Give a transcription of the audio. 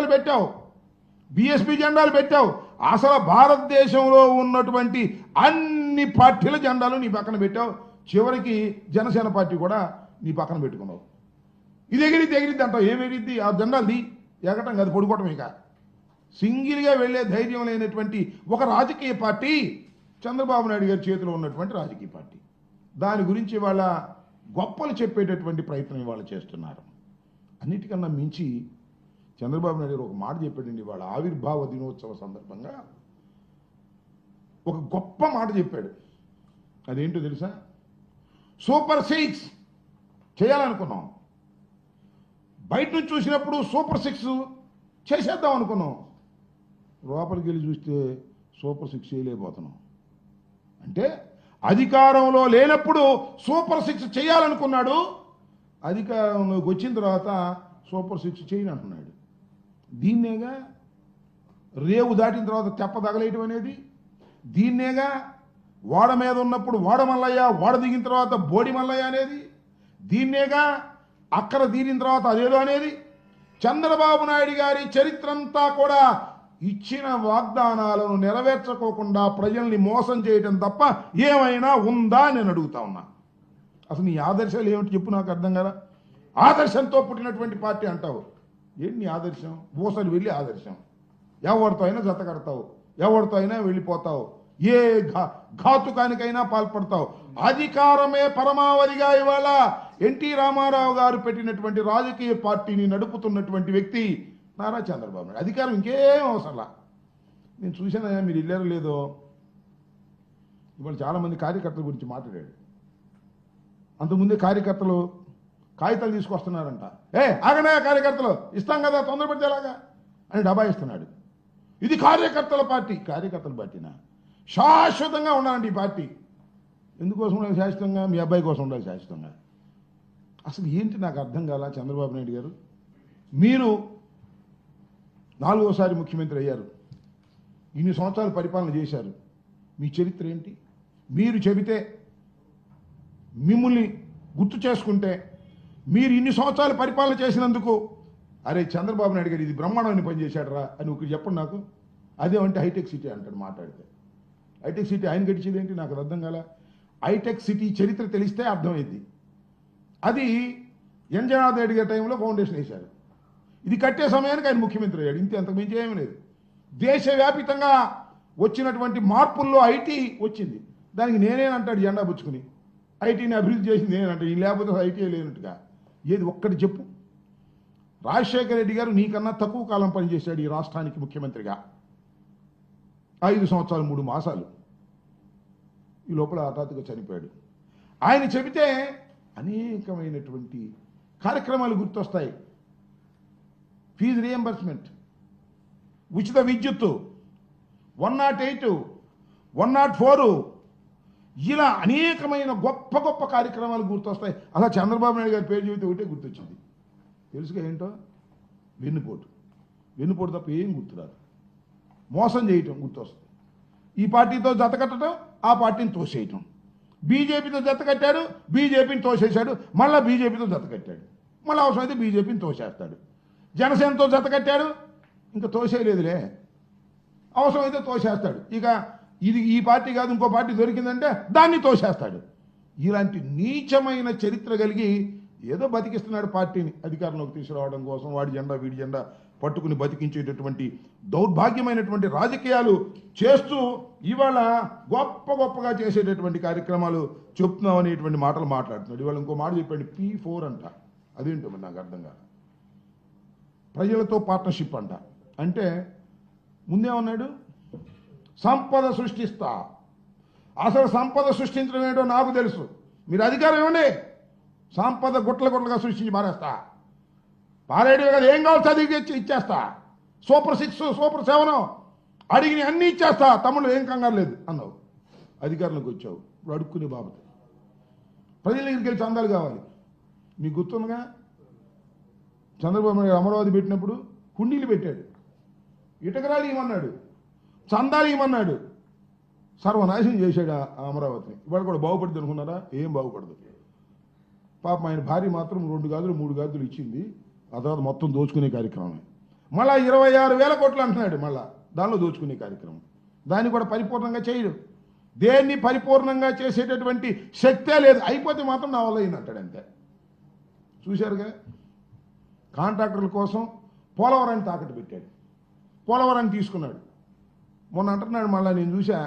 జెండాలు పెట్టావు, బీఎస్పీ జెండాలు పెట్టావు. అసలు భారతదేశంలో ఉన్నటువంటి అన్ని పార్టీల జెండాలు నీ పక్కన పెట్టావు. చివరికి జనసేన పార్టీ కూడా నీ పక్కన పెట్టుకున్నావు. ఇది ఎగిరిద్ది అంటావు. ఏం ఎగిరిద్ది? ఆ జెండాలది ఎగటం కాదు, పడుకోవటం. ఇక సింగిల్గా వెళ్లే ధైర్యం లేనటువంటి ఒక రాజకీయ పార్టీ చంద్రబాబు నాయుడు గారి చేతిలో ఉన్నటువంటి రాజకీయ పార్టీ. దాని గురించి వాళ్ళ గొప్పలు చెప్పేటటువంటి ప్రయత్నం ఇవాళ చేస్తున్నారు. అన్నిటికన్నా మించి చంద్రబాబు నాయుడు గారు ఒక మాట చెప్పాడండి వాళ్ళ ఆవిర్భావ దినోత్సవ సందర్భంగా. ఒక గొప్ప మాట చెప్పాడు. అదేంటో తెలుసా? సూపర్ 6 చేయాలనుకున్నాం. బయట నుంచి చూసినప్పుడు సూపర్ 6 చేసేద్దాం అనుకున్నాం. లోపలికి వెళ్ళి చూస్తే సూపర్ 6 చేయలేకపోతున్నాం. అంటే అధికారంలో లేనప్పుడు సూపర్ 6 చేయాలనుకున్నాడు, అధికారంలోకి వచ్చిన తర్వాత సూపర్ 6 చేయని అంటున్నాడు. దీన్నేగా రేవు దాటిన తర్వాత తెప్ప తగలేయటం అనేది. దీన్నేగా ఓడ మీద ఉన్నప్పుడు ఓడ మల్లయ్య, ఓడ దిగిన తర్వాత బోడి మల్లయ్య అనేది. దీన్నేగా అక్కడ తీరిన తర్వాత అదేదో అనేది. చంద్రబాబు నాయుడు గారి చరిత్ర అంతా కూడా ఇచ్చిన వాగ్దానాలను నెరవేర్చుకోకుండా ప్రజల్ని మోసం చేయటం తప్ప ఏమైనా ఉందా నేను అడుగుతా ఉన్నా. అసలు నీ ఆదర్శాలు ఏమిటి చెప్పు, నాకు అర్థం కదా. ఆదర్శంతో పుట్టినటువంటి పార్టీ అంటావు. ఏంటి నీ ఆదర్శం? ఊసలు వెళ్ళి ఆదర్శం. ఎవరితో అయినా జత కడతావు, ఎవరితో అయినా వెళ్ళిపోతావు, ఏ ఘాతుకానికైనా పాల్పడతావు. అధికారమే పరమావధిగా ఇవాళ ఎన్టీ రామారావు గారు పెట్టినటువంటి రాజకీయ పార్టీని నడుపుతున్నటువంటి వ్యక్తి నారా చంద్రబాబు నాయుడు. అధికారం ఇంకేం అవసరంలా. నేను చూసానయ్యా, మీరు వెళ్ళారో లేదో, ఇవాళ చాలామంది కార్యకర్తల గురించి మాట్లాడాడు. అంతకుముందే కార్యకర్తలు కాగితాలు తీసుకొస్తున్నారంట. ఆగనే కార్యకర్తలు ఇస్తాం కదా తొందరపడితేలాగా అని డబ్బా ఇస్తున్నాడు. ఇది కార్యకర్తల పార్టీ. కార్యకర్తల పార్టీనా? శాశ్వతంగా ఉండాలండి ఈ పార్టీ. ఎందుకోసం ఉండాలి శాశ్వతంగా? మీ అబ్బాయి కోసం ఉండాలి శాశ్వతంగా. అసలు ఏంటి నాకు అర్థం కాల. చంద్రబాబు నాయుడు గారు, మీరు 4వసారి ముఖ్యమంత్రి అయ్యారు, ఇన్ని సంవత్సరాలు పరిపాలన చేశారు. మీ చరిత్ర ఏంటి? మీరు చెబితే, మిమ్మల్ని గుర్తు చేసుకుంటే, మీరు ఇన్ని సంవత్సరాలు పరిపాలన చేసినందుకు అరే చంద్రబాబు నాయుడు గారు ఇది బ్రహ్మాండమైన పని చేశాడరా అని ఒకటి చెప్పండి నాకు. అదేమంటే హైటెక్ సిటీ అంటాడు మాట్లాడితే. హైటెక్ సిటీ ఆయన గడిచేది ఏంటి నాకు అర్థం కాల. హైటెక్ సిటీ చరిత్ర తెలిస్తే అర్థమైంది. అది ఎన్ జనార్దన్ రెడ్డి గారి టైంలో ఫౌండేషన్ వేశారు. ఇది కట్టే సమయానికి ఆయన ముఖ్యమంత్రి అయ్యాడు. ఇంతే, అంతకు మించి ఏమీ లేదు. దేశవ్యాపితంగా వచ్చినటువంటి మార్పుల్లో ఐటీ వచ్చింది. దానికి నేనేనంటాడు జెండా పుచ్చుకుని. ఐటీని అభివృద్ధి చేసింది నేనంటాడు. ఈ లేకపోతే ఐటీ లేనట్టుగా. ఏది ఒక్కటి చెప్పు. రాజశేఖర రెడ్డి గారు నీకన్నా తక్కువ కాలం పనిచేశాడు ఈ రాష్ట్రానికి ముఖ్యమంత్రిగా. 5 సంవత్సరాలు 3 మాసాలు. ఈ లోపల హఠాత్తుగా చనిపోయాడు. ఆయన చెబితే అనేకమైనటువంటి కార్యక్రమాలు గుర్తొస్తాయి. ఫీజు రియంబర్స్మెంట్, ఉచిత విద్యుత్తు, 108, 104, ఇలా అనేకమైన గొప్ప గొప్ప కార్యక్రమాలు గుర్తొస్తాయి. అలా చంద్రబాబు నాయుడు గారి పేరు చెబితే ఒకటే గుర్తొచ్చింది. తెలుసుగా ఏంటో? వెన్నుపోటు తప్ప ఏం గుర్తురాదు. మోసం చేయటం గుర్తొస్తుంది. ఈ పార్టీతో జత కట్టడం, ఆ పార్టీని తోసేయటం. బీజేపీతో జత కట్టాడు, బీజేపీని తోసేశాడు, మళ్ళీ బీజేపీతో జత కట్టాడు, మళ్ళీ అవసరమైతే బీజేపీని తోసేస్తాడు. జనసేనతో జత కట్టాడు, ఇంకా తోసేయలేదులే, అవసరమైతే తోసేస్తాడు. ఇక ఇది ఈ పార్టీ కాదు ఇంకో పార్టీ దొరికిందంటే దాన్ని తోసేస్తాడు. ఇలాంటి నీచమైన చరిత్ర కలిగి ఏదో బతికిస్తున్నాడు పార్టీని అధికారంలోకి తీసుకురావడం కోసం. వాడి జెండా వీడి జెండా పట్టుకుని బతికించేటటువంటి దౌర్భాగ్యమైనటువంటి రాజకీయాలు చేస్తూ ఇవాళ గొప్పగా చేసేటటువంటి కార్యక్రమాలు చెప్తున్నాం అనేటువంటి మాటలు మాట్లాడుతున్నాడు. ఇవాళ ఇంకో మాట చెప్పాడు, P4 అంట. అదేంటో మరి నాకు అర్థం కాదు. ప్రజలతో పార్ట్నర్షిప్ అంట. అంటే ముందేమన్నాడు? సంపద సృష్టిస్తా. అసలు సంపద సృష్టించడం ఏంటో నాకు తెలుసు. మీరు అధికారం ఇవ్వండి, సంపద గుట్లగా సృష్టించి మారేస్తా. పారేడు కదా, ఏం కావాలి చదివి ఇచ్చేస్తా. సూపర్ 6, సూపర్ 7 అడిగిన అన్నీ ఇచ్చేస్తా. తమ్ముళ్ళు ఏం కంగారు లేదు అన్నావు. అధికారంలోకి వచ్చావు. ఇప్పుడు అడుక్కునే బాబు ప్రజల దగ్గరికి వెళ్ళి చందాలు కావాలి. మీకు గుర్తుందిగా, చంద్రబాబు నాయుడు అమరావతి పెట్టినప్పుడు హుండీలు పెట్టాడు. ఇటకరాలు ఇవ్వమన్నాడు, చందాలు ఇవ్వమన్నాడు. సర్వనాశనం చేశాడు ఆ అమరావతిని. ఇవాళ కూడా బాగుపడుతుంది అనుకున్నారా? ఏం బాగుపడదు. పాపం ఆయన భార్య మాత్రం 2 గాజులు 3 గాజులు ఇచ్చింది. ఆ తర్వాత మొత్తం దోచుకునే కార్యక్రమమే. మళ్ళా 26,000 కోట్లు అంటున్నాడు, మళ్ళా దానిలో దోచుకునే కార్యక్రమం. దాన్ని కూడా పరిపూర్ణంగా చేయడు. దేన్ని పరిపూర్ణంగా చేసేటటువంటి శక్తే లేదు. అయిపోతే మాత్రం నా వల్ల అయిందంటాడు అంతే. చూశారుగా, కాంట్రాక్టర్ల కోసం పోలవరాన్ని తాకట్టు పెట్టాడు, పోలవరాన్ని తీసుకున్నాడు. మొన్న అంటున్నాడు మళ్ళీ, నేను చూసా